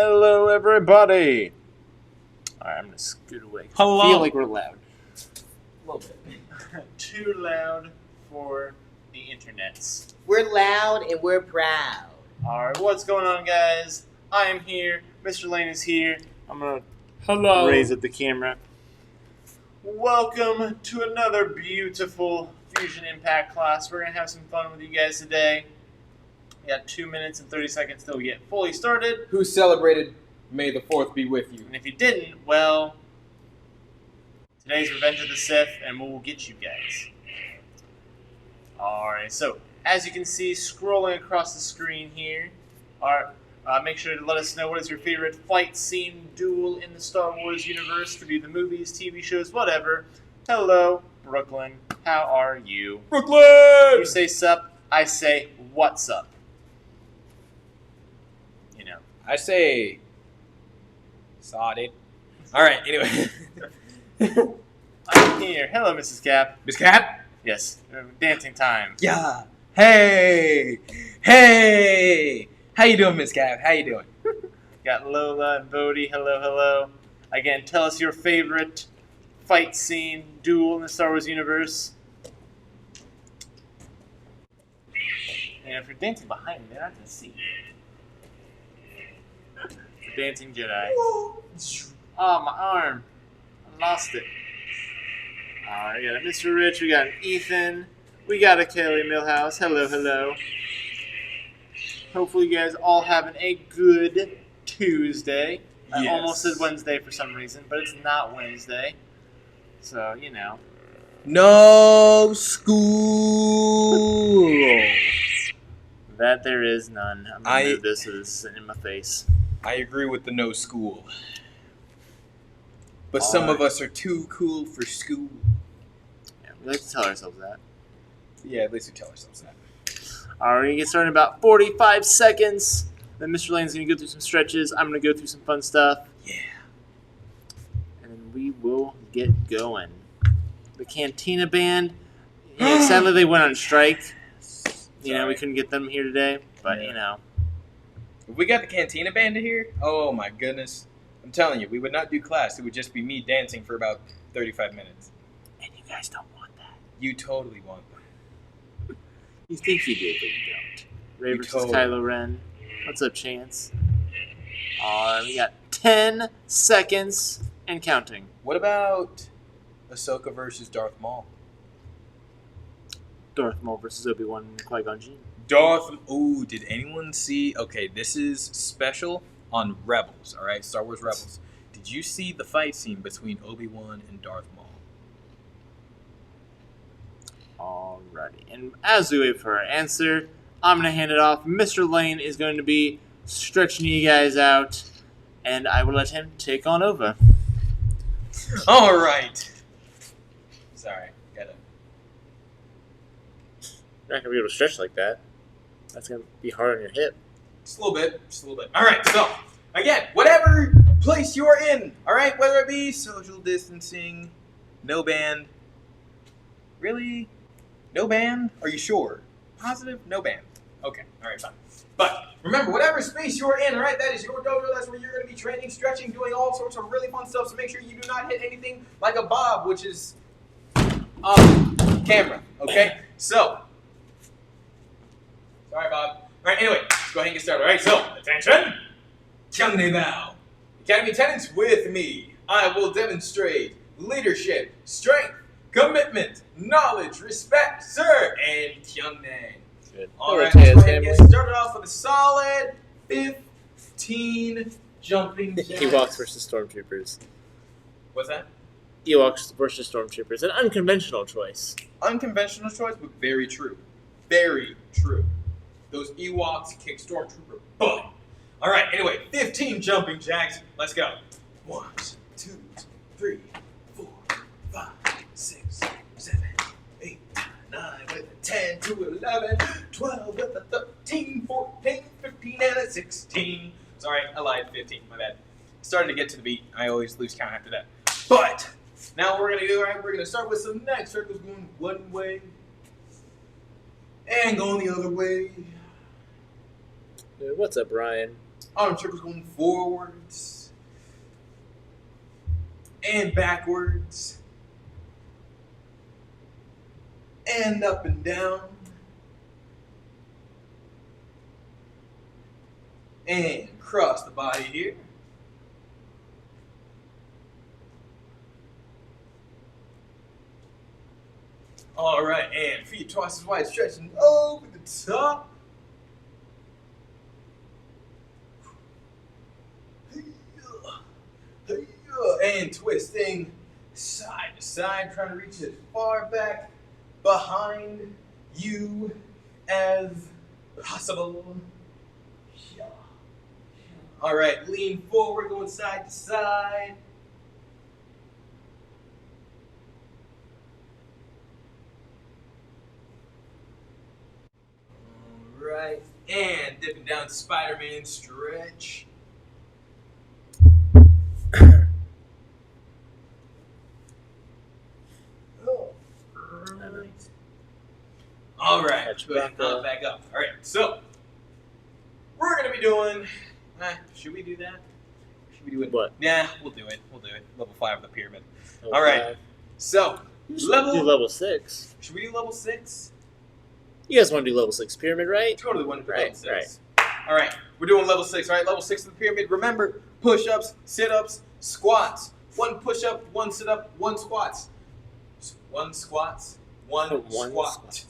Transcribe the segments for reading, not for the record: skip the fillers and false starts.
Hello, everybody. All right, I'm gonna scoot away. Hello. I feel like we're loud. A little bit. Too loud for the internets. We're loud and we're proud. All right, what's going on, guys? I am here. Mr. Lane is here. I'm gonna Hello. raise up the camera. Welcome to another beautiful Fusion Impact class. We're gonna have some fun with you guys today. We got 2 minutes and 30 seconds till we get fully started. Who celebrated May the 4th be with you? And if you didn't, well, today's Revenge of the Sith, and we'll get you guys. Alright, so as you can see, scrolling across the screen here, make sure to let us know what is your favorite fight scene, duel in the Star Wars universe. Could be the movies, TV shows, whatever. Hello, Brooklyn. How are you? Brooklyn! You say sup, I say what's up. You know. I say... Sorry. Alright, anyway. I'm here. Hello, Mrs. Cap. Miss Cap? Yes, dancing time. Yeah. Hey! Hey! How you doing, Miss Cap? How you doing? Got Lola and Bodhi. Hello, hello. Again, tell us your favorite fight scene, duel in the Star Wars universe. And if you're dancing behind me, they're not going to see you. The dancing Jedi. Oh, my arm. I lost it. Alright, we got a Mr. Rich, we got an Ethan, we got a Kelly Millhouse. Hello, hello. Hopefully you guys all having a good Tuesday. I Yes. almost said Wednesday for some reason, but it's not Wednesday. So, you know. No school! That there is none. I'm going to move this so this isn't in my face. I agree with the no school. But some of us are too cool for school. Yeah, we like to tell ourselves that. Yeah, at least we tell ourselves that. Alright, we're going to get started in about 45 seconds. Then Mr. Lane's going to go through some stretches. I'm going to go through some fun stuff. Yeah. And then we will get going. The Cantina Band, sadly they went on strike. You know, we couldn't get them here today. But, you know. If we got the Cantina Band here, oh my goodness. I'm telling you, we would not do class. It would just be me dancing for about 35 minutes. And you guys don't want that. You totally want that. You think you do, but you don't. Ray You versus totally- Kylo Ren. What's up, Chance? Alright, we got 10 seconds and counting. What about Ahsoka versus Darth Maul? Darth Maul versus Obi-Wan and Qui-Gon Jinn. Ooh, did anyone see? Okay, this is special on Rebels, all right? Star Wars Rebels. Did you see the fight scene between Obi-Wan and Darth Maul? Alrighty. And as we wait for our answer, I'm going to hand it off. Mr. Lane is going to be stretching you guys out, and I will let him take on over. All right. Sorry, gotta. You're not going to be able to stretch like that. That's going to be hard on your hip. Just a little bit, just a little bit. All right, so again, whatever place you're in, all right, whether it be social distancing, no band. Really? No band? Are you sure? Positive? No band. Okay, all right, fine. But remember, whatever space you're in, all right, that is your dojo. That's where you're going to be training, stretching, doing all sorts of really fun stuff. So make sure you do not hit anything like a bob, which is on camera. Okay, so. Sorry, Bob. All right, anyway, let's go ahead and get started. All right, so attention. Kyungne Bao. Academy attendants with me. I will demonstrate leadership, strength, commitment, knowledge, respect, sir, and Kyungne. Good. All right, let's go ahead and get started off with a solid 15 jumping jacks. Ewoks versus Stormtroopers. What's that? Ewoks versus Stormtroopers. An unconventional choice. Unconventional choice, but very true. Very true. Those Ewoks kick Stormtrooper butt. All right, anyway, 15 jumping jacks. Let's go. 1, 2, 3, 4, 5, 6, 7, 8, 9, with a 10 to 11, 12 with a 13, 14, 15, and a 16. Sorry, I lied, 15, my bad. Started to get to the beat. I always lose count after that. But now we're gonna start with some neck circles going one way and going the other way. Dude, what's up, Ryan? Arm circles going forwards and backwards and up and down and across the body here. All right, and feet twice as wide, stretching over the top. And twisting side to side, trying to reach as far back behind you as possible. All right, lean forward, going side to side. All right, and dipping down to Spider-Man stretch. All right, Catch back up. All right, so we're gonna be doing. Should we do that? Should we do it? What? Nah, we'll do it. Level 5 of the pyramid. Level All right. 5. So You should level. do level 6. Should we do level 6? You guys want to do level 6 pyramid, right? Totally want to do Right, level 6. All right, we're doing level 6. All right, level 6 of the pyramid. Remember, push-ups, sit-ups, squats. 1 push-up, 1 sit-up, 1 squats. 1 squats, 1 squat.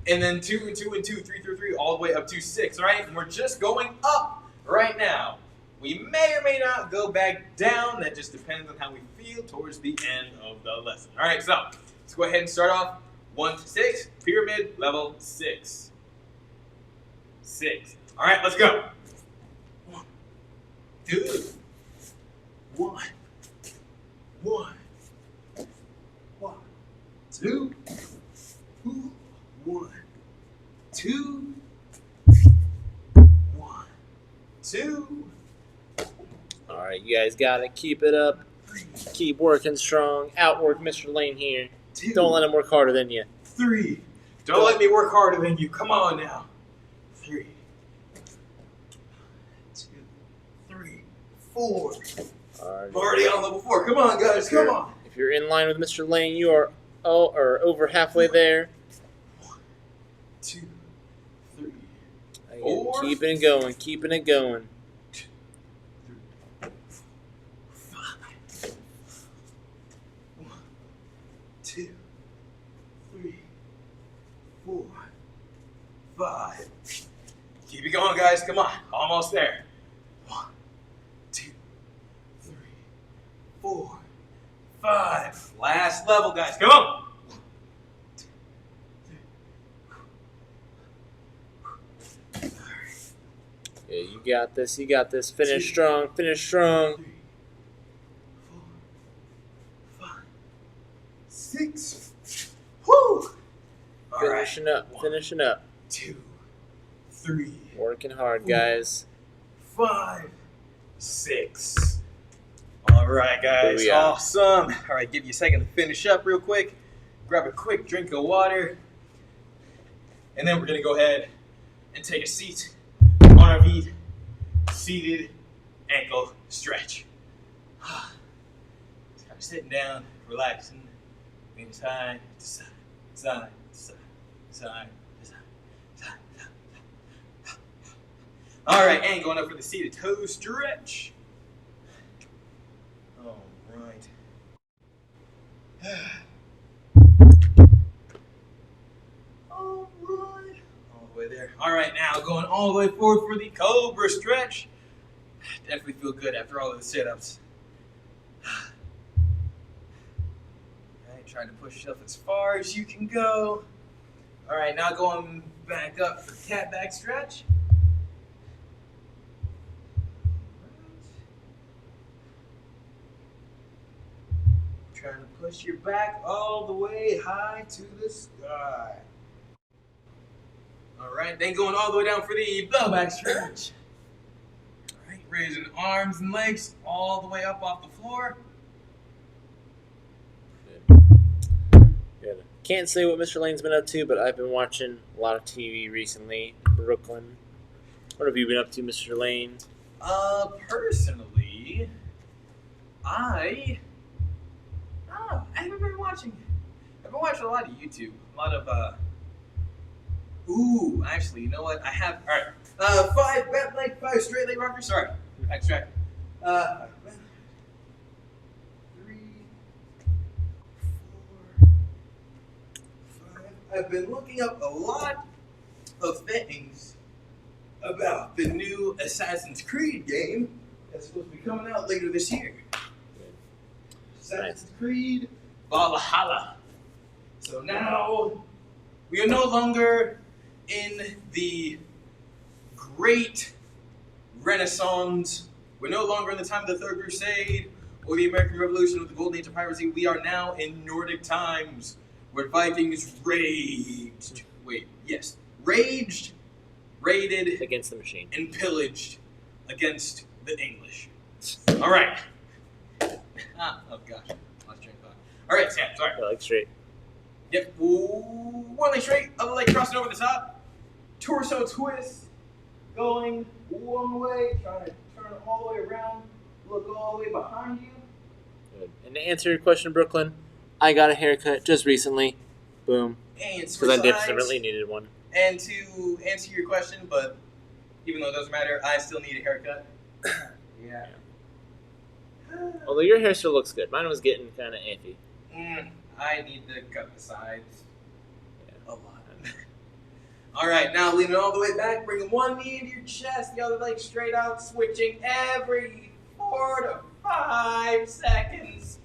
And then 2 and 2 and 2, 3 through 3, all the way up to 6. All right, and we're just going up right now. We may or may not go back down. That just depends on how we feel towards the end of the lesson. All right, so let's go ahead and start off 1 to 6, pyramid level 6. 6. All right, let's go. 1, 2, 1, 1, 1, 2, 1, 2, 1, 2. All right, you guys got to keep it up. Keep working strong. Outwork Mr. Lane here. 2, Don't let him work harder than you. 3. Don't let me work harder than you. Come on now. 3, 2, 3, 4. All right. I'm already on level 4. Come on, guys. Come on. If you're in line with Mr. Lane, you are over halfway there. 2, 3, Again, 4. keeping it going. Keeping it going. 5. 1, 2, 3, 4, 5. Keep it going, guys. Come on. Almost there. 1, 2, 3, 4, 5. Last level, guys. Come on. 1, 2, 3. Yeah, you got this. You got this. Finish strong. Finish strong. 3, 4, 5, 6. Woo! All right. Finishing up. Finishing up. 2, 3, Working hard, guys. 5, 6. All right, guys. Booyah. Awesome. All right, give you a second to finish up real quick. Grab a quick drink of water. And then we're going to go ahead and take a seat on our feet. Seated ankle stretch. Kind of sitting down, relaxing, moving side to side, side to side, side to side, side to side. All right, and going up for the seated toe stretch. All right. All right. All the way there. All right, now going all the way forward for the cobra stretch. Definitely feel good after all of the sit-ups. All right, trying to push yourself as far as you can go. All right, now going back up for the cat back stretch. Trying to push your back all the way high to the sky. All right, then going all the way down for the blow back stretch. All right, raising arms and legs all the way up off the floor. Good. Can't say what Mr. Lane's been up to, but I've been watching a lot of TV recently. Brooklyn. What have you been up to, Mr. Lane? Personally, I haven't been watching. I've been watching a lot of YouTube. A lot of actually, you know what? I have. All right. 5 back leg, 5 straight leg rockers. Sorry, backtrack. 3, 4, 5. I've been looking up a lot of things about the new Assassin's Creed game that's supposed to be coming out later this year. Assassin's Creed Valhalla. So now we are no longer in the great Renaissance. We're no longer in the time of the Third Crusade or the American Revolution with the Golden Age of piracy. We are now in Nordic times where Vikings raged, raided Against the machine. and pillaged against the English. All right. Oh gosh, lost train of thought. All right, Sam. Sorry. Yeah, like straight. Yep. Ooh, one leg straight, other leg crossing over the top. Torso twist. Going one way, trying to turn all the way around. Look all the way behind you. Good. And to answer your question, Brooklyn, I got a haircut just recently. Boom. And Because I desperately needed one. And to answer your question, but even though it doesn't matter, I still need a haircut. Yeah. Although your hair still looks good. Mine was getting kind of iffy. I need to cut the sides a lot. All right, now leaning all the way back, bringing one knee into your chest, the other leg straight out, switching every 4 to 5 seconds.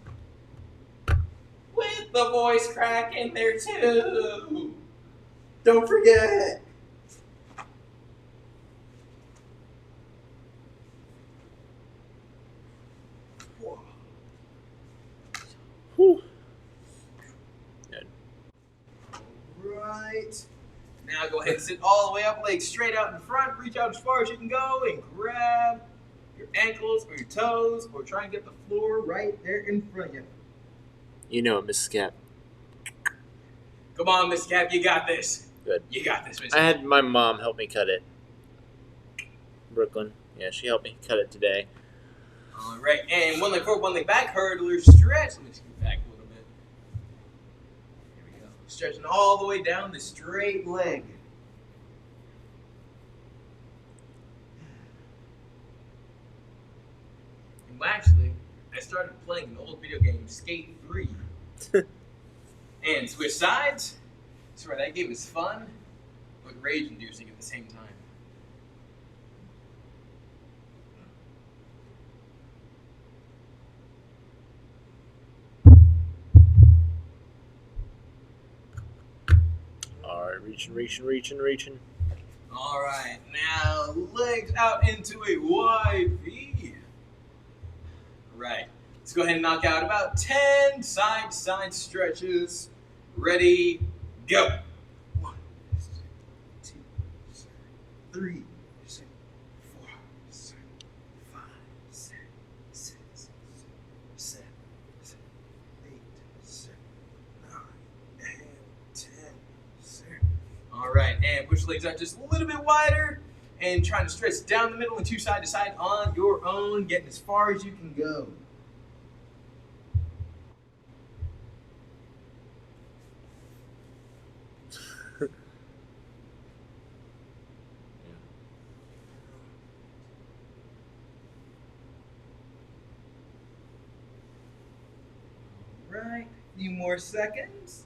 With the voice crack in there too. Don't forget. Whew. Good. Right. Now go ahead and sit all the way up, legs straight out in front, reach out as far as you can go, and grab your ankles or your toes, or try and get the floor right there in front of you. You know it, Mrs. Cap. Come on, Miss Cap, you got this. Good. You got this, Miss I Cap. had my mom help me cut it. Brooklyn. Yeah, she helped me cut it today. All right, and one leg forward, one leg back, hurdler stretch. Let me scoot back a little bit. Here we go. Stretching all the way down the straight leg. And actually, I started playing an old video game, Skate 3. And switch sides. Swear that game is fun, but rage-inducing at the same time. Alright, reaching. All right, now legs out into a wide V. Right, let's go ahead and knock out about 10 side-to-side stretches. Ready, go. 1, 2, 3, 4, 5, 6, 7, 8, 9, and 10. All right, and push the legs out just a little bit wider, and trying to stretch down the middle and 2 side to side on your own, getting as far as you can go. All right, a few more seconds.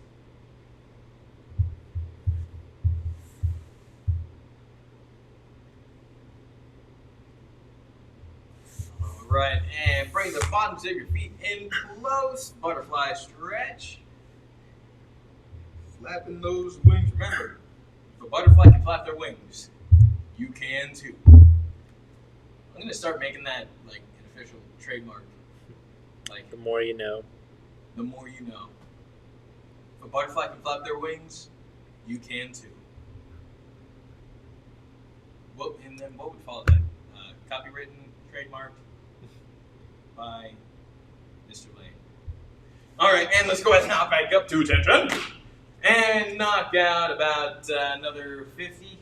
All right, and bring the bottoms of your feet in close. Butterfly stretch. Flapping those wings. Remember, if a butterfly can flap their wings, you can too. I'm gonna start making that like an official trademark. Like The more you know. the more you know. If a butterfly can flap their wings, you can too. And then what would follow that? Copywritten, trademarked by Mr. Lane. All right, and let's go ahead and hop back up to attention. And knock out about another 50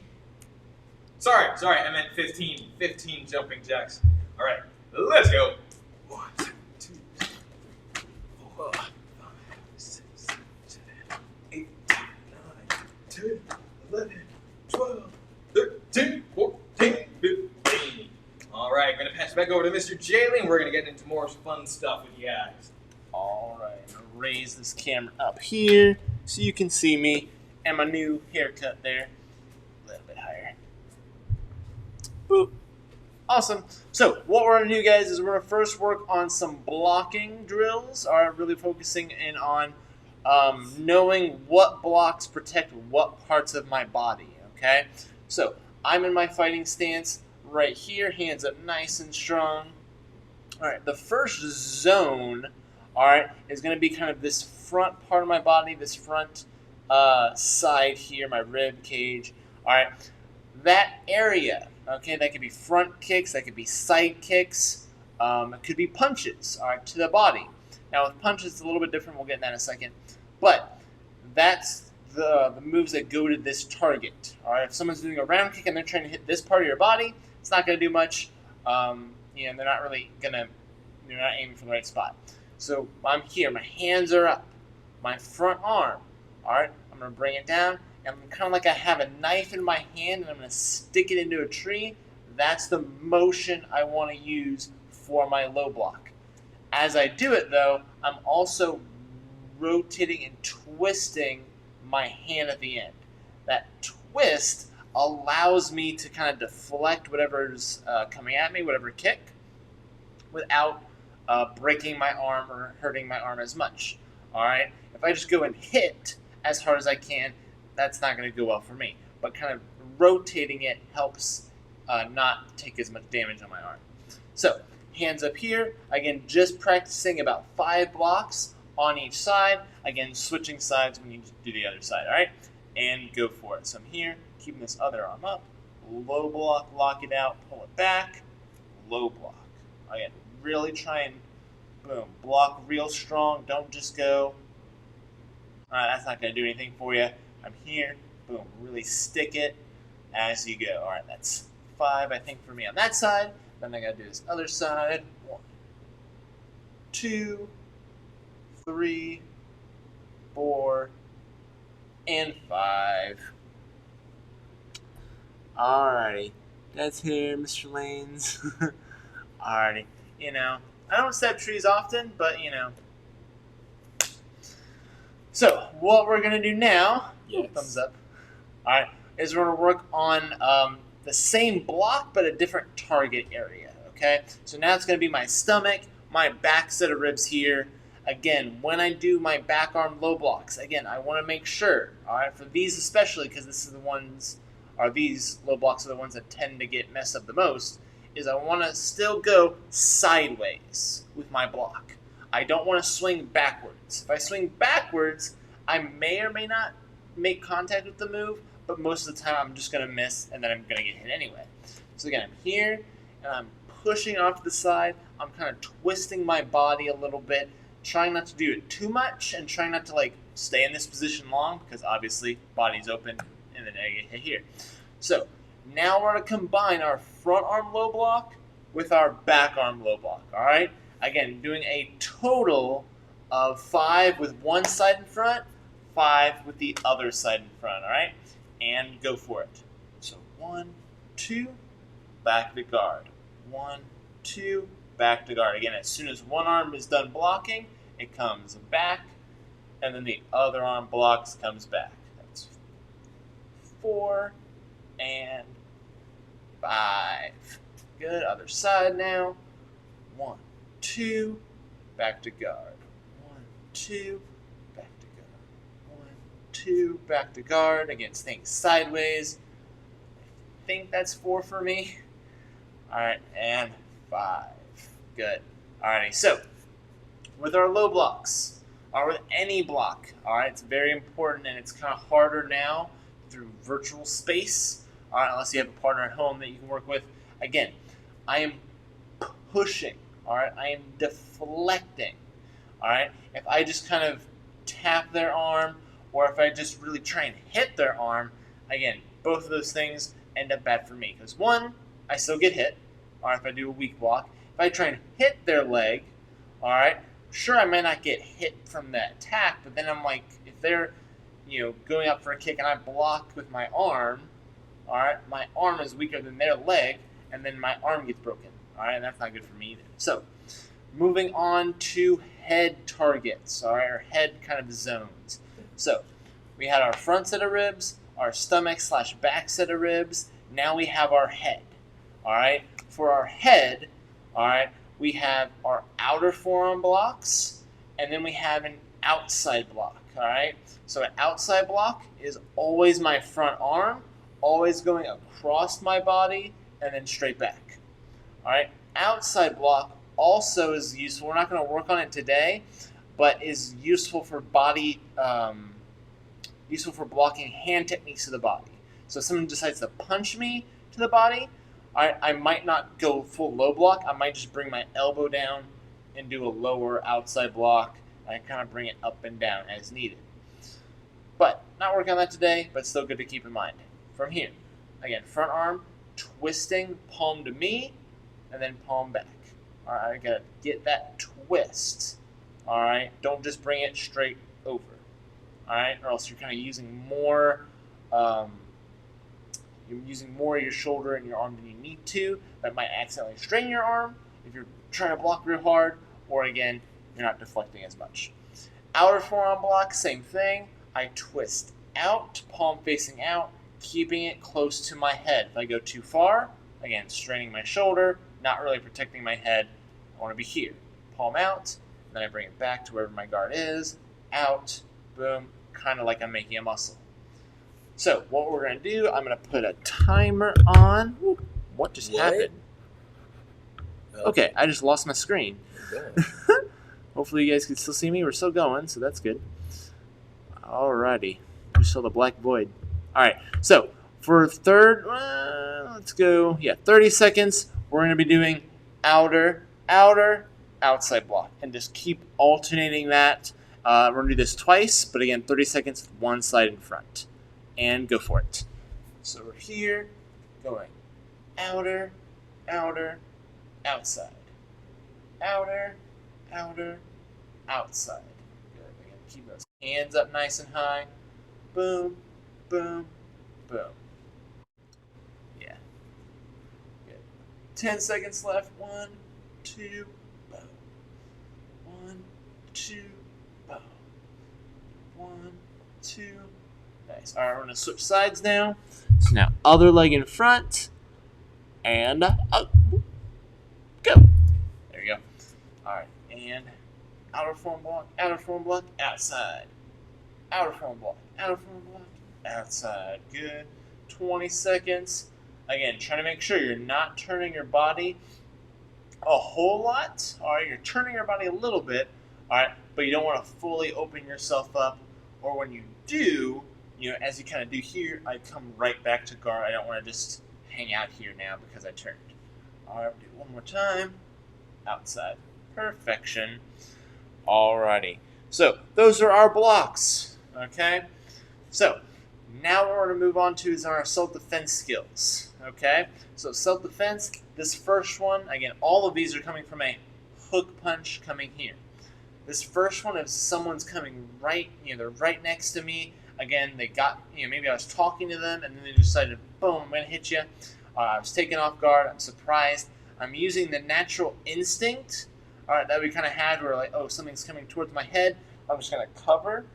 Sorry, I meant 15. 15 jumping jacks. All right, let's go. 1, 2, 3, 4, 5, 6, 7, 8, 9, 10, 11, 12, 13, 14, 15. All right, gonna pass it back over to Mr. Jalen, and we're gonna get into more fun stuff with you guys. All right, I'm gonna raise this camera up here so you can see me and my new haircut there. A little bit higher. Boop. Awesome. So what we're gonna do, guys, is we're gonna first work on some blocking drills. All right, really focusing in on knowing what blocks protect what parts of my body. Okay. So I'm in my fighting stance right here, hands up nice and strong. All right. The first zone, all right, is gonna be kind of this front part of my body, this front side here, my rib cage. All right. That area. Okay, that could be front kicks, that could be side kicks, it could be punches, all right, to the body. Now with punches, it's a little bit different. We'll get in that in a second. But that's the moves that go to this target. All right, if someone's doing a round kick and they're trying to hit this part of your body, it's not going to do much. They're not really they're not aiming for the right spot. So I'm here. My hands are up. My front arm. All right, I'm going to bring it down. I'm kind of like I have a knife in my hand and I'm going to stick it into a tree. That's the motion I want to use for my low block. As I do it, though, I'm also rotating and twisting my hand at the end. That twist allows me to kind of deflect whatever's coming at me, whatever kick, without breaking my arm or hurting my arm as much. All right? If I just go and hit as hard as I can, that's not going to go well for me. But kind of rotating it helps not take as much damage on my arm. So, hands up here. Again, just practicing about 5 blocks on each side. Again, switching sides when you do the other side, all right? And go for it. So I'm here, keeping this other arm up. Low block, lock it out, pull it back. Low block. Again, really try and, boom, block real strong. Don't just go, all right, that's not going to do anything for you. I'm here, boom, really stick it as you go. All right, that's 5, I think, for me on that side. Then I got to do this other side. 1, 2, 3, 4, and 5. Alrighty, that's here, Mr. Lanes. Alrighty, I don't set trees often, but So, what we're going to do now, Yes. thumbs up, alright, is we're going to work on the same block, but a different target area, okay? So now it's going to be my stomach, my back set of ribs here. Again, when I do my back arm low blocks, again, I want to make sure, alright, for these especially, because these low blocks are the ones that tend to get messed up the most, is I want to still go sideways with my block. I don't want to swing backwards. If I swing backwards, I may or may not make contact with the move, but most of the time I'm just going to miss and then I'm going to get hit anyway. So again, I'm here and I'm pushing off to the side. I'm kind of twisting my body a little bit, trying not to do it too much and trying not to stay in this position long because obviously body's open and then I get hit here. So now we're going to combine our front arm low block with our back arm low block, all right? Again, doing a total of 5 with one side in front, 5 with the other side in front, all right? And go for it. So 1, 2, back to guard. 1, 2, back to guard. Again, as soon as one arm is done blocking, it comes back, and then the other arm blocks, comes back. That's 4 and 5. Good. Other side now. 1, 2, back to guard. 1, 2, back to guard. 1, 2, back to guard. Again, staying sideways. I think that's 4 for me. All right, and 5. Good. Alrighty, so with our low blocks, or with any block, all right, it's very important, and it's kind of harder now through virtual space. All right, unless you have a partner at home that you can work with. Again, I am pushing. All right, I am deflecting. All right, if I just kind of tap their arm, or if I just really try and hit their arm, again, both of those things end up bad for me. Because one, I still get hit, or if I do a weak block. If I try and hit their leg, all right, sure, I may not get hit from that attack, but then I'm like, if they're, going up for a kick and I block with my arm, all right, my arm is weaker than their leg, and then my arm gets broken, all right, and that's not good for me either. So, moving on to head targets, all right, or head kind of zones. So, we had our front set of ribs, our stomach/back set of ribs. Now we have our head, all right. For our head, all right, we have our outer forearm blocks, and then we have an outside block, all right. So an outside block is always my front arm, always going across my body, and then straight back, all right. Outside block also is useful. We're not going to work on it today, but is useful for body, useful for blocking hand techniques to the body. So if someone decides to punch me to the body, I might not go full low block. I might just bring my elbow down and do a lower outside block and kind of bring it up and down as needed. But not working on that today, but still good to keep in mind. From here, again, front arm, twisting, palm to me, and then palm back. All right, I gotta get that twist. All right, don't just bring it straight over. All right, or else you're kind of using more. You're using more of your shoulder and your arm than you need to. That might accidentally strain your arm if you're trying to block real hard, or again, you're not deflecting as much. Outer forearm block, same thing. I twist out, palm facing out, keeping it close to my head. If I go too far, again, straining my shoulder, not really protecting my head. I want to be here. Palm out, then I bring it back to wherever my guard is, out, boom, kind of like I'm making a muscle. So what we're going to do, I'm going to put a timer on. Ooh, what just happened? Okay, I just lost my screen. Hopefully you guys can still see me. We're still going, so that's good. Alrighty. We saw the black void. Alright, so for third, let's go, 30 seconds. We're going to be doing outer, outside block. And just keep alternating that. We're going to do this twice, but again, 30 seconds, one side in front. And go for it. So we're here, going outer, outside. Outer, outside. Good. Again, keep those hands up nice and high. Boom, boom, boom. Yeah. Good. 10 seconds left. 1, 2, boom. 1, 2, boom. 1, 2. Nice. All right, we're going to switch sides now. So now other leg in front. And up. Go. There you go. All right. And outer forearm block, outside. Outer forearm block, outside. Good. 20 seconds. Again, trying to make sure you're not turning your body a whole lot. All right, you're turning your body a little bit. All right, but you don't want to fully open yourself up. Or when you do, as you kind of do here, I come right back to guard. I don't want to just hang out here now because I turned. All right, we'll do it one more time. Outside. Perfection. Alrighty. So, those are our blocks. Okay? So, now what we're going to move on to is our self-defense skills. Okay? So, self-defense, this first one, again, all of these are coming from a hook punch coming here. This first one, if someone's coming right, they're right next to me. Again, they got, maybe I was talking to them and then they decided, boom, I'm going to hit you. I was taken off guard. I'm surprised. I'm using the natural instinct, all right, that we kind of had where like, oh, something's coming towards my head. I'm just going to cover,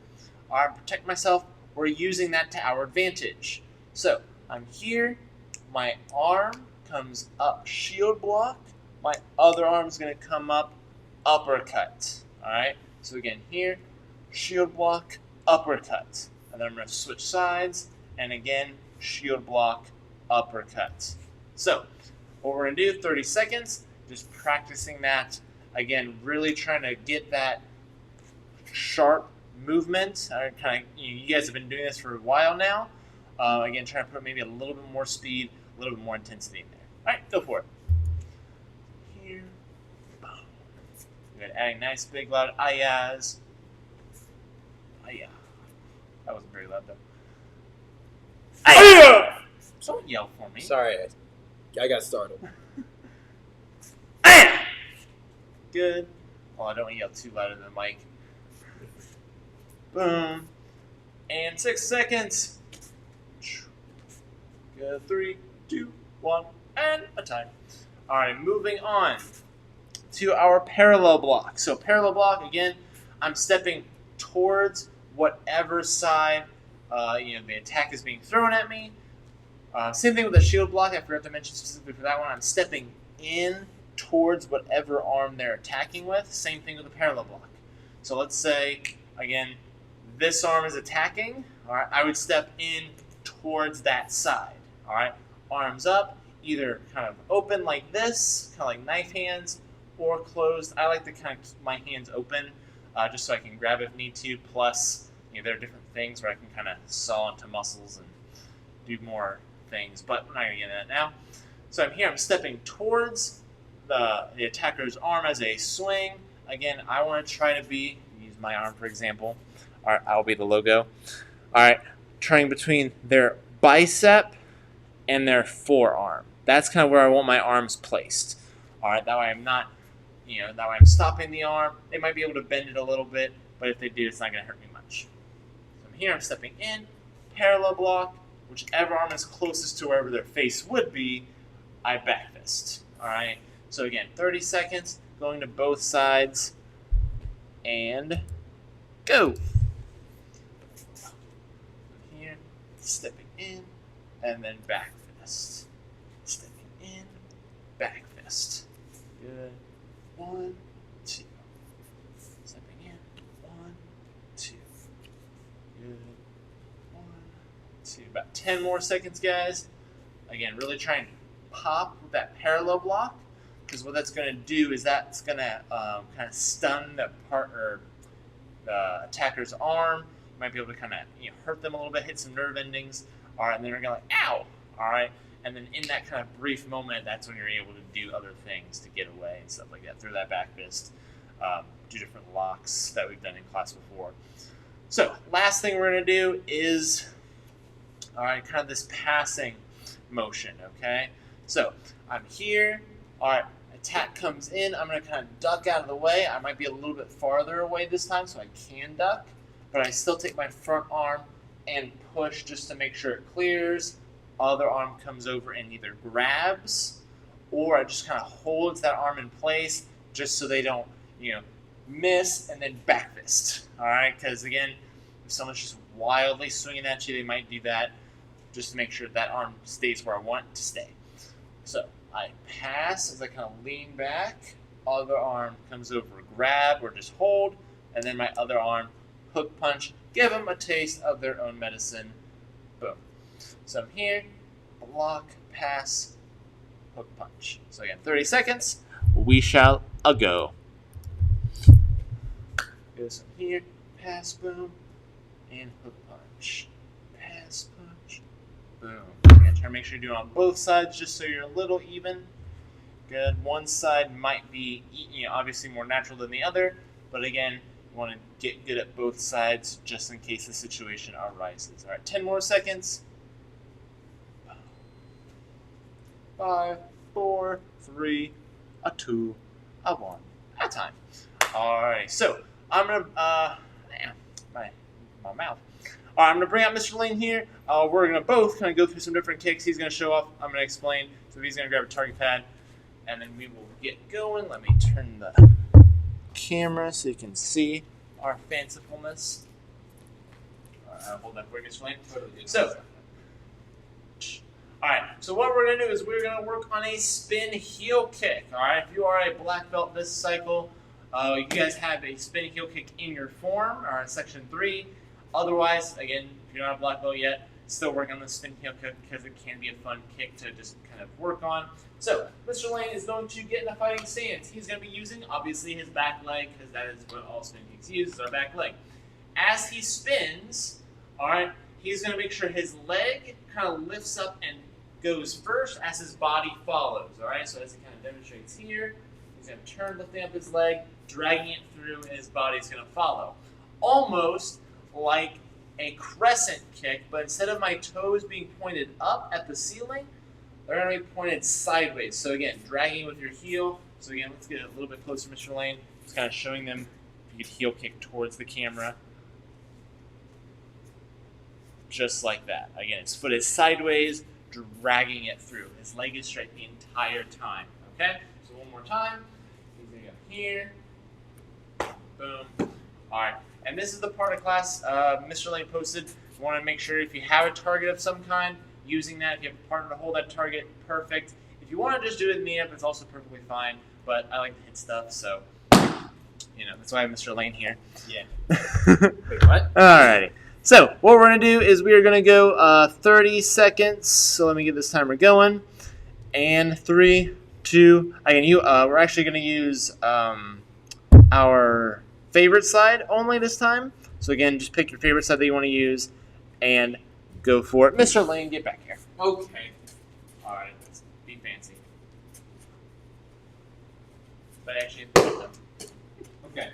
all right, protect myself. We're using that to our advantage. So I'm here. My arm comes up, shield block. My other arm is going to come up, uppercut. All right. So again, here, shield block, uppercut. And then I'm going to switch sides, and again, shield block, uppercut. So, what we're going to do, 30 seconds, just practicing that. Again, really trying to get that sharp movement. You guys have been doing this for a while now. Again, trying to put maybe a little bit more speed, a little bit more intensity in there. All right, go for it. Here, boom. Good, adding nice, big, loud ayahs. Ayah. That wasn't very loud though. Ayah! Don't yell for me. Sorry, I got startled. Bam! Good. Well, I don't yell too loud in the mic. Boom. And 6 seconds. Good. 3, 2, 1, and a time. All right, moving on to our parallel block. So parallel block, again, I'm stepping towards whatever side the attack is being thrown at me. Same thing with the shield block. I forgot to mention specifically for that one. I'm stepping in towards whatever arm they're attacking with. Same thing with the parallel block. So let's say, again, this arm is attacking. All right, I would step in towards that side. All right, arms up, either kind of open like this, kind of like knife hands, or closed. I like to kind of keep my hands open just so I can grab if need to. Plus, there are different things where I can kind of saw into muscles and do more things, but we're not going to get into that now. So I'm here, I'm stepping towards the attacker's arm as a swing. Again, I want to try to use my arm for example. All right, I'll be the logo. All right, turning between their bicep and their forearm. That's kind of where I want my arms placed. All right, that way I'm not, that way I'm stopping the arm. They might be able to bend it a little bit, but if they do, it's not going to hurt me much. So I'm here, I'm stepping in, parallel block, whichever arm is closest to wherever their face would be, I back fist. All right, so again, 30 seconds, going to both sides, and go. Here, stepping in, and then back fist. Stepping in, back fist. Good. 1, 2. Stepping in, 1, 2. Good. 1, 2. About 10 more seconds, guys. Again, really try and pop with that parallel block, because what that's going to do is that's going to kind of stun the the attacker's arm. You might be able to kind of hurt them a little bit, hit some nerve endings. All right, and then they're going to ow. All right, and then in that kind of brief moment, that's when you're able to do other things to get away and stuff like that. Through that back fist, do different locks that we've done in class before. So last thing we're going to do is, all right, kind of this passing motion. Okay, so I'm here. All right, attack comes in. I'm going to kind of duck out of the way. I might be a little bit farther away this time, so I can duck, but I still take my front arm and push just to make sure it clears. Other arm comes over and either grabs, or I just kind of holds that arm in place just so they don't, miss, and then back fist. All right, because again, if someone's just wildly swinging at you, they might do that just to make sure that arm stays where I want it to stay. So I pass as I kind of lean back. Other arm comes over, grab or just hold, and then my other arm hook punch. Give them a taste of their own medicine. Boom. So I'm here, block, pass, hook punch. So again, 30 seconds. We shall go. So I'm here, pass, boom, and hook punch. Pass, punch, boom. Again, try to make sure you're doing it on both sides just so you're a little even. Good. One side might be, obviously more natural than the other, but again, you want to get good at both sides just in case the situation arises. All right, 10 more seconds. 5, 4, 3, 2, 1. At time. All right, so I'm gonna my mouth. All right, I'm gonna bring out Mr. Lane here. We're gonna both kind of go through some different kicks. He's gonna show off. I'm gonna explain. So he's gonna grab a target pad, and then we will get going. Let me turn the camera so you can see our fancifulness. All right, I'll hold that for you, Mr. Lane. So, all right. So what we're gonna do is we're gonna work on a spin heel kick. All right. If you are a black belt this cycle, you guys have a spin heel kick in your form or in section 3. Otherwise, again, if you're not a black belt yet, still working on the spin heel kick because it can be a fun kick to just kind of work on. So Mr. Lane is going to get in a fighting stance. He's going to be using, obviously, his back leg because that is what all spin kicks use, is our back leg. As he spins, all right, he's going to make sure his leg kind of lifts up and goes first as his body follows. All right, so as he kind of demonstrates here, he's going to turn, lifting up his leg, dragging it through, and his body's going to follow. Almost like a crescent kick, but instead of my toes being pointed up at the ceiling, they're going to be pointed sideways. So again, dragging with your heel. So again, let's get a little bit closer, Mr. Lane. Just kind of showing them if you could heel kick towards the camera. Just like that. Again, his foot is sideways, dragging it through. His leg is straight the entire time. Okay? So one more time. He's going to go here. Boom. Alright. And this is the part of class Mr. Lane posted. You want to make sure if you have a target of some kind, using that. If you have a partner to hold that target, perfect. If you want to just do it in the up, it's also perfectly fine. But I like to hit stuff, so that's why I have Mr. Lane here. Yeah. Wait, what? Alrighty. So what we're going to do is we are going to go 30 seconds. So let me get this timer going. And 3, 2. Again, we're actually going to use our favorite side only this time. So again, just pick your favorite side that you want to use and go for it. Mr. Lane, get back here. Okay. All right, let's be fancy. But actually, Okay.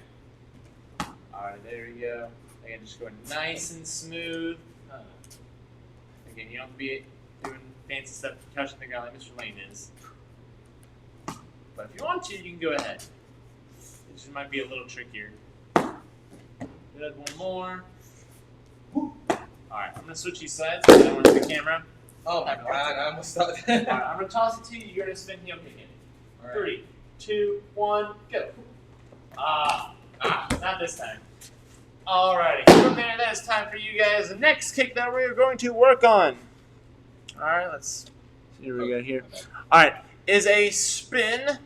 all right, there you go. Again, just going nice and smooth. Again, you don't have to be doing fancy stuff, touching the ground like Mr. Lane is. But if you want to, you can go ahead. It just might be a little trickier. Good, one more. Alright, I'm going to switch these sides because I don't want to see the camera. Oh my god, I almost thought Alright, I'm going to toss it to you. You're going to spin heel kick it. All right. 3, 2, 1, go. Not this time. Alrighty, from there, that is time for you guys. The next kick that we're going to work on. Alright, let's see what we got here. Alright, is a spin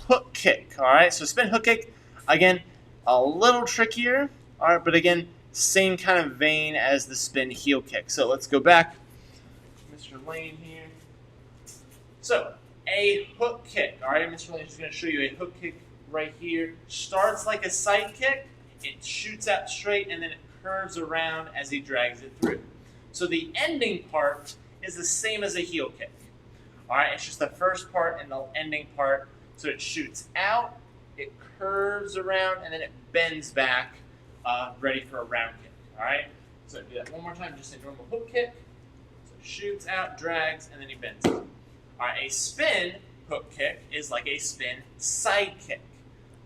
hook kick. Alright, so spin hook kick, again, a little trickier. Alright, but again, same kind of vein as the spin heel kick. So let's go back. Mr. Lane here. So, a hook kick. Alright, Mr. Lane is going to show you a hook kick right here. Starts like a side kick. It shoots out straight and then it curves around as he drags it through. So the ending part is the same as a heel kick. Alright, it's just the first part and the ending part. So it shoots out, it curves around, and then it bends back, ready for a round kick. Alright? So do that one more time, just a normal hook kick. So it shoots out, drags, and then he bends it. Alright, a spin hook kick is like a spin side kick.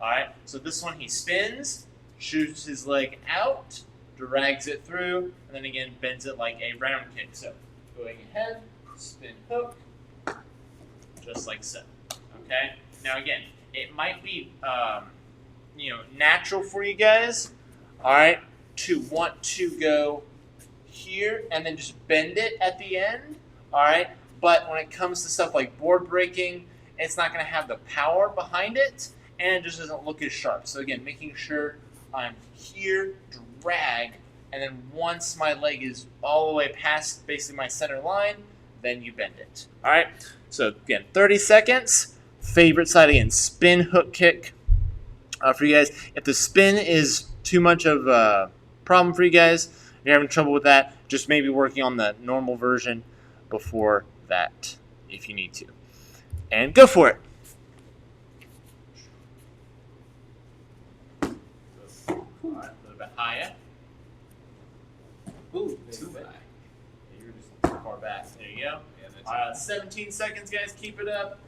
Alright, so this one he spins, shoots his leg out, drags it through, and then again bends it like a round kick. So going ahead, spin hook, just like so. Okay? Now again, it might be natural for you guys, alright, to want to go here and then just bend it at the end. Alright? But when it comes to stuff like board breaking, it's not going to have the power behind it, and it just doesn't look as sharp. So again, making sure I'm here, drag, and then once my leg is all the way past basically my center line, then you bend it. All right? So again, 30 seconds. Favorite side again, spin hook kick for you guys. If the spin is too much of a problem for you guys, you're having trouble with that, just maybe working on the normal version before that if you need to. And go for it. Alright, a little bit higher. Ooh, too high. You're just too far back. There you go. Yeah, that's 17 seconds, guys. Keep it up.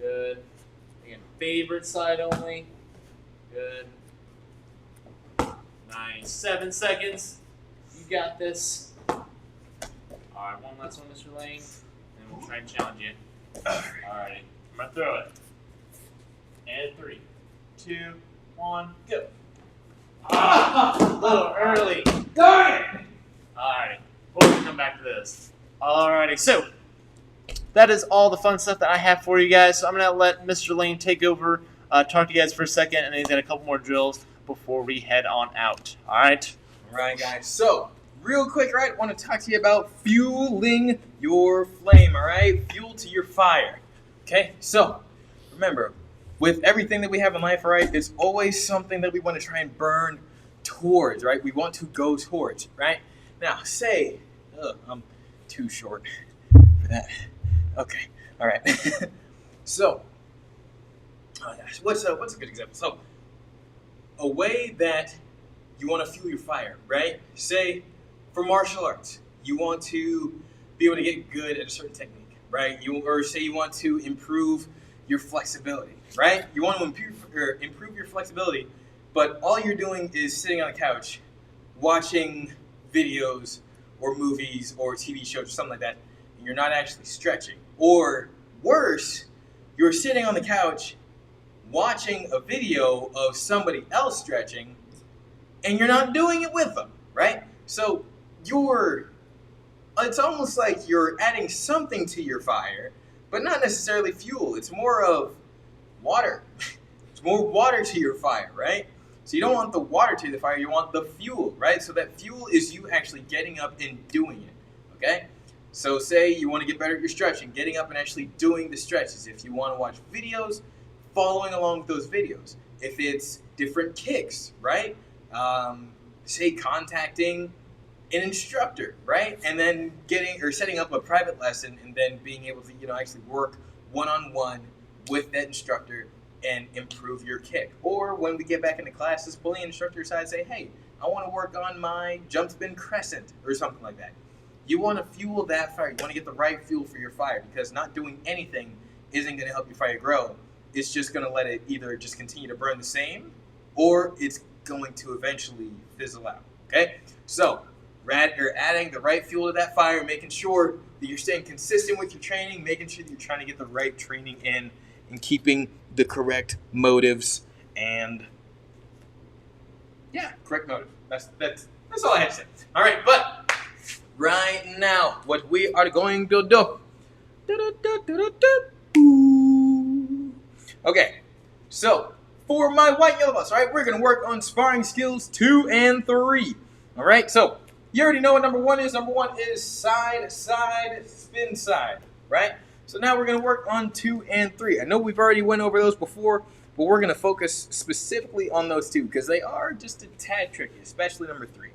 Good. Again, favorite side only. Good. Nice. 7 seconds. You got this. Alright, one last one, Mr. Lane. And we'll try and challenge you. Alrighty. I'm going to throw it. And 3, 2, 1, go. A little early. Darn it! Alrighty. We'll come back to this. Alrighty. So, that is all the fun stuff that I have for you guys. So I'm going to let Mr. Lane take over, talk to you guys for a second, and then he's got a couple more drills before we head on out. Alright? Alright, guys. So, real quick, right, I want to talk to you about fueling your flame, alright? Fuel to your fire. Okay? So, remember, with everything that we have in life, right, there's always something that we want to try and burn towards, right? We want to go towards, right? Now, say, I'm too short for that. Okay, all right. So, oh gosh, what's a good example? So, a way that you want to fuel your fire, right? Say, for martial arts, you want to be able to get good at a certain technique, right? Or say you want to improve your flexibility, right? You want to improve your flexibility, but all you're doing is sitting on the couch, watching videos or movies or TV shows or something like that, and you're not actually stretching. Or worse, you're sitting on the couch watching a video of somebody else stretching, and you're not doing it with them, right? So it's almost like you're adding something to your fire, but not necessarily fuel. It's more of water. It's more water to your fire, right? So you don't want the water to the fire, you want the fuel, right? So that fuel is you actually getting up and doing it, okay? So say you want to get better at your stretching, getting up and actually doing the stretches. If you want to watch videos, following along with those videos. If it's different kicks, right? Say contacting an instructor, right? And then setting up a private lesson and then being able to, actually work one-on-one with that instructor and improve your kick. Or when we get back into classes, pulling an instructor aside and say, hey, I want to work on my jump spin crescent or something like that. You want to fuel that fire. You want to get the right fuel for your fire, because not doing anything isn't going to help your fire grow. It's just going to let it either just continue to burn the same, or it's going to eventually fizzle out, okay? So, you're adding the right fuel to that fire, making sure that you're staying consistent with your training, making sure that you're trying to get the right training in, and keeping the correct motives, and correct motive. That's all I have to say. All right, but right now, what we are going to do. Okay, so for my white and yellow belts, all right, we're going to work on sparring skills 2 and 3. All right, so you already know what number 1 is. Number 1 is side, side, spin side, right? So now we're going to work on 2 and 3. I know we've already went over those before, but we're going to focus specifically on those 2 because they are just a tad tricky, especially number 3.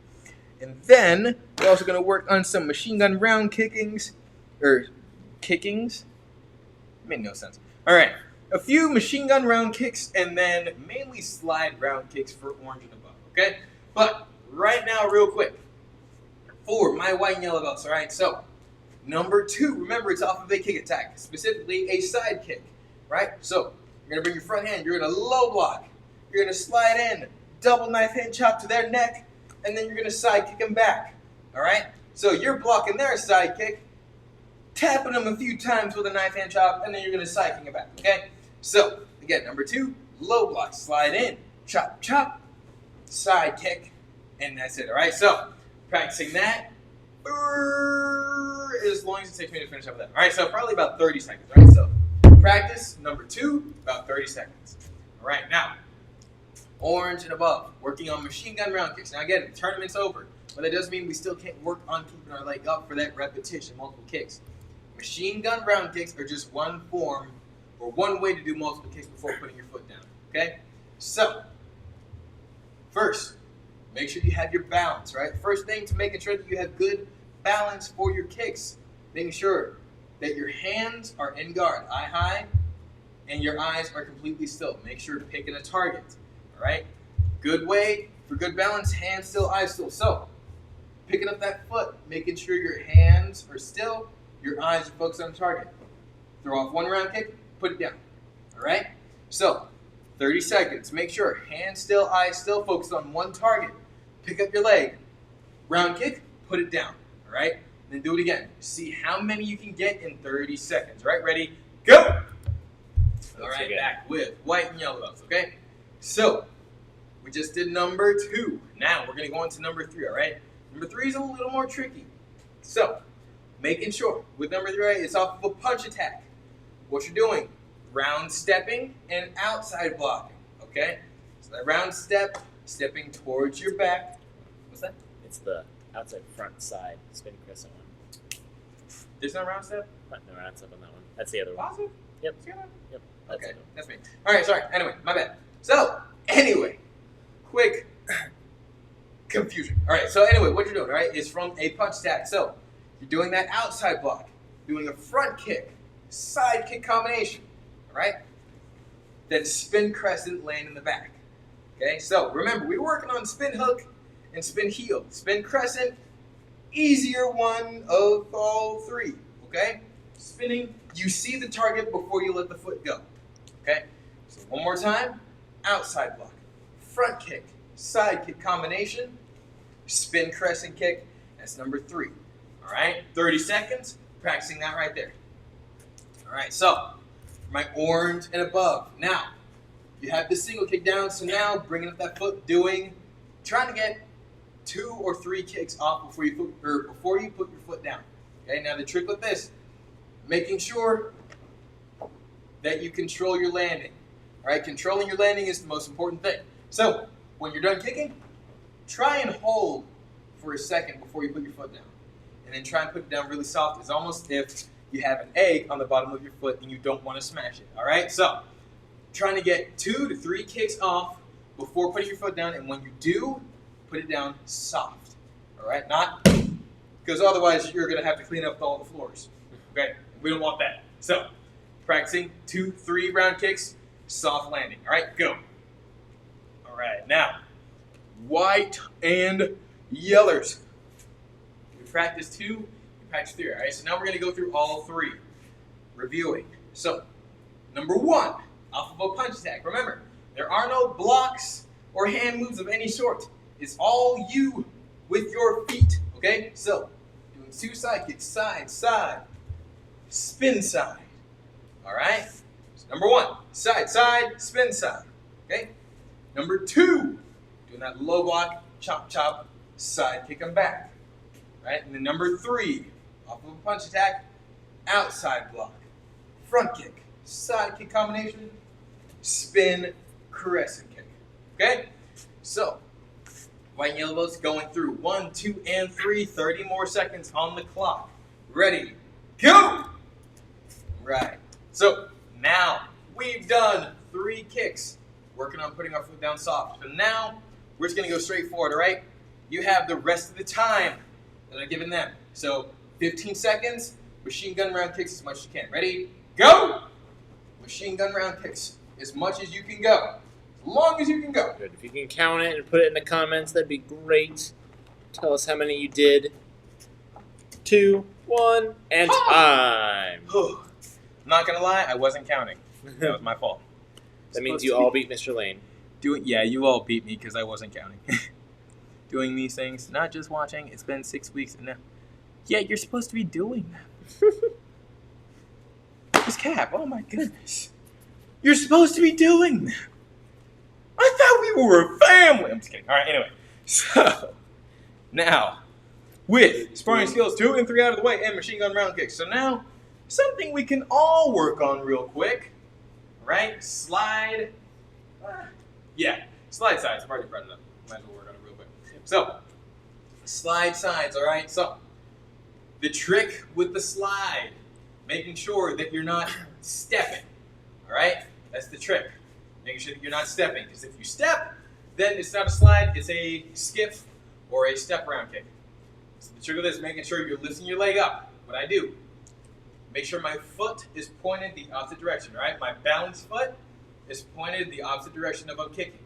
And then we're also going to work on some machine gun round kickings. It made no sense. All right, a few machine gun round kicks and then mainly slide round kicks for orange and above, okay? But right now, real quick, for my white and yellow belts, all right? So number 2, remember it's off of a kick attack, specifically a side kick, right? So you're going to bring your front hand, you're going to low block, you're going to slide in, double knife hand chop to their neck, and then you're going to side kick them back, all right? So you're blocking their side kick, tapping them a few times with a knife hand chop, and then you're going to side kick them back, okay? So, again, number 2, low block, slide in, chop, chop, side kick, and that's it, all right? So, practicing that as long as it takes me to finish up with that. All right, so probably about 30 seconds, all right? So, practice, number 2, about 30 seconds. All right, now, orange and above, working on machine gun round kicks. Now, again, the tournament's over, but that doesn't mean we still can't work on keeping our leg up for that repetition, multiple kicks. Machine gun round kicks are just one form or one way to do multiple kicks before putting your foot down, okay? So, first, make sure you have your balance, right? First thing to making sure that you have good balance for your kicks, making sure that your hands are in guard, eye high, and your eyes are completely still. Make sure you're picking a target, all right? Good way for good balance, hands still, eyes still. So, picking up that foot, making sure your hands are still, your eyes are focused on the target. Throw off one round kick, put it down, all right? So, 30 seconds. Make sure hands still, eyes still, focused on one target. Pick up your leg, round kick, put it down, all right? Then do it again. See how many you can get in 30 seconds, all right? Ready, go! All right, back with white and yellow belts, okay? So, we just did number 2. Now, we're going to go into number 3, all right? Number 3 is a little more tricky. So, making sure, with number 3, right, it's off of a punch attack. What you're doing, round stepping and outside blocking, okay? So that round step, stepping towards your back. What's that? It's the outside front side spin crescent one. There's no round step? No round step on that one. That's the other one. Positive? Yep. See that? Yep. Okay, it. that's me. All right, sorry. Anyway, my bad. So, anyway, quick confusion. All right, so anyway, what you're doing, all right, is from a punch attack. So, you're doing that outside block, doing a front kick, side kick combination, all right? Then spin crescent, land in the back. Okay, so remember, we were working on spin hook and spin heel. Spin crescent, easier one of all three, okay? Spinning, you see the target before you let the foot go, okay? So one more time, outside block, front kick, side kick combination, spin crescent kick, that's number 3, all right? 30 seconds, practicing that right there. All right, so my orange and above. Now, you have the single kick down, so now bringing up that foot, trying to get 2 or 3 kicks off before you put your foot down. Okay, now the trick with this, making sure that you control your landing. All right, controlling your landing is the most important thing. So, when you're done kicking, try and hold for a second before you put your foot down. And then try and put it down really soft. It's almost if you have an egg on the bottom of your foot and you don't want to smash it. All right, so trying to get 2 to 3 kicks off before putting your foot down, and when you do, put it down soft. All right, not because otherwise you're going to have to clean up all the floors. Okay, we don't want that. So, practicing 2, 3 round kicks, soft landing. All right, go. All right, now, white and yellers. We practice 2, you practice 3. All right, so now we're going to go through all 3, reviewing. So, number 1, off of a punch attack. Remember, there are no blocks or hand moves of any sort. It's all you with your feet. Okay, so doing 2 side kicks, side, side, spin side. All right, so number 1, side, side, spin side. Okay, number 2, doing that low block, chop, chop, side kick them back. Right, and then number 3, off of a punch attack, outside block, front kick, side kick combination, spin, crescent kick. Okay, so white and yellow belts going through 1, 2, and 3. 30 more seconds on the clock. Ready, go! Right. So now we've done 3 kicks, working on putting our foot down soft. So now we're just going to go straight forward, all right? You have the rest of the time that I've given them. So 15 seconds, machine gun round kicks as much as you can. Ready, go! Machine gun round kicks as much as you can go. As long as you can go. Good. If you can count it and put it in the comments, that'd be great. Tell us how many you did. 2, 1, and time. I'm not gonna lie, I wasn't counting. That was my fault. That means you all beat Mr. Lane. Yeah, you all beat me because I wasn't counting. Doing these things, not just watching. It's been 6 weeks and now. Yeah, you're supposed to be doing them. This Cap, oh my goodness. You're supposed to be doing them. I thought we were a family. I'm just kidding. All right, anyway. So, now, with sparring skills 2 and 3 out of the way and machine gun round kicks. So now, something we can all work on real quick. Right? Slide. Slide sides. I've already brought it up. Might as well work on it real quick. So, slide sides, all right? So, the trick with the slide, making sure that you're not stepping, all right? That's the trick. Making sure that you're not stepping, because if you step, then it's not a slide, it's a skip or a step around kick. So the trick with this is making sure you're lifting your leg up. What I do, make sure my foot is pointed the opposite direction, all right? My balanced foot is pointed the opposite direction of I'm kicking.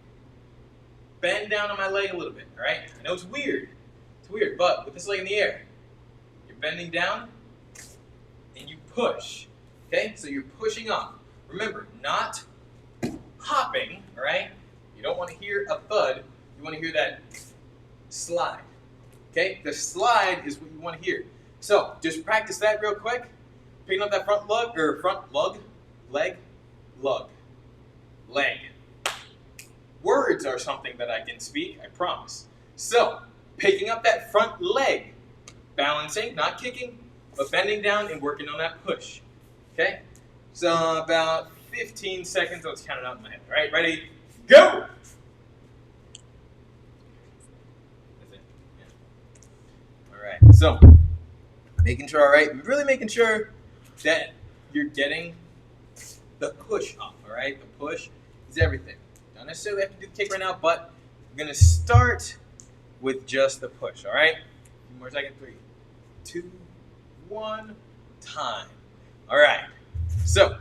Bend down on my leg a little bit, all right? I know it's weird. It's weird, but with this leg in the air, you're bending down and you push, okay? So you're pushing up. Remember, not hopping, all right? You don't want to hear a thud. You want to hear that slide, okay? The slide is what you want to hear. So just practice that real quick. Picking up that front leg. Words are something that I can speak, I promise. So, picking up that front leg, balancing, not kicking, but bending down and working on that push. Okay? So, about 15 seconds, let's count it out in my head. All right, ready? Go! That's it. Yeah. All right, so, making sure, all right, really making sure that you're getting the push off, all right? The push is everything. Don't necessarily have to do the kick right now, but I'm going to start with just the push, all right? 2 more seconds, 3, 2, 1, time. All right, so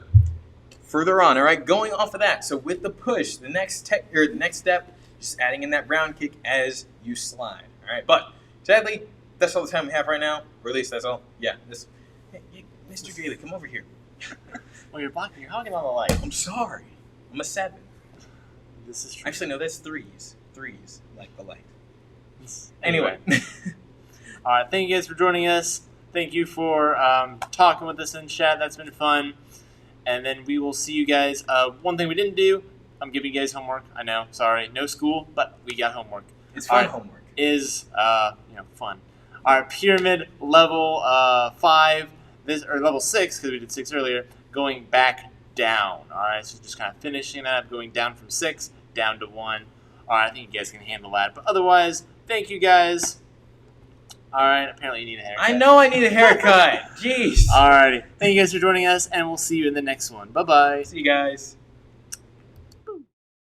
further on, all right, going off of that. So with the push, the next step just adding in that round kick as you slide. All right, but sadly, that's all the time we have right now. Or at least that's all. Yeah, Mr. Gailey, come over here. Well, you're blocking. You're hogging on the light. I'm sorry. I'm a 7. This is true. Actually, no, that's 3s. 3s, like the light. Anyway. All right. Thank you guys for joining us. Thank you for talking with us in chat. That's been fun. And then we will see you guys. One thing we didn't do, I'm giving you guys homework. I know. Sorry. No school, but we got homework. It's fun homework. Is fun. Our pyramid level 5, or level 6, because we did 6 earlier, going back down. All right, so just kind of finishing that up, going down from 6 down to 1. All right, I think you guys can handle that. But otherwise, thank you guys. All right, apparently you need a haircut. I know I need a haircut. Jeez. All righty, thank you guys for joining us, and we'll see you in the next one. Bye bye. See you guys.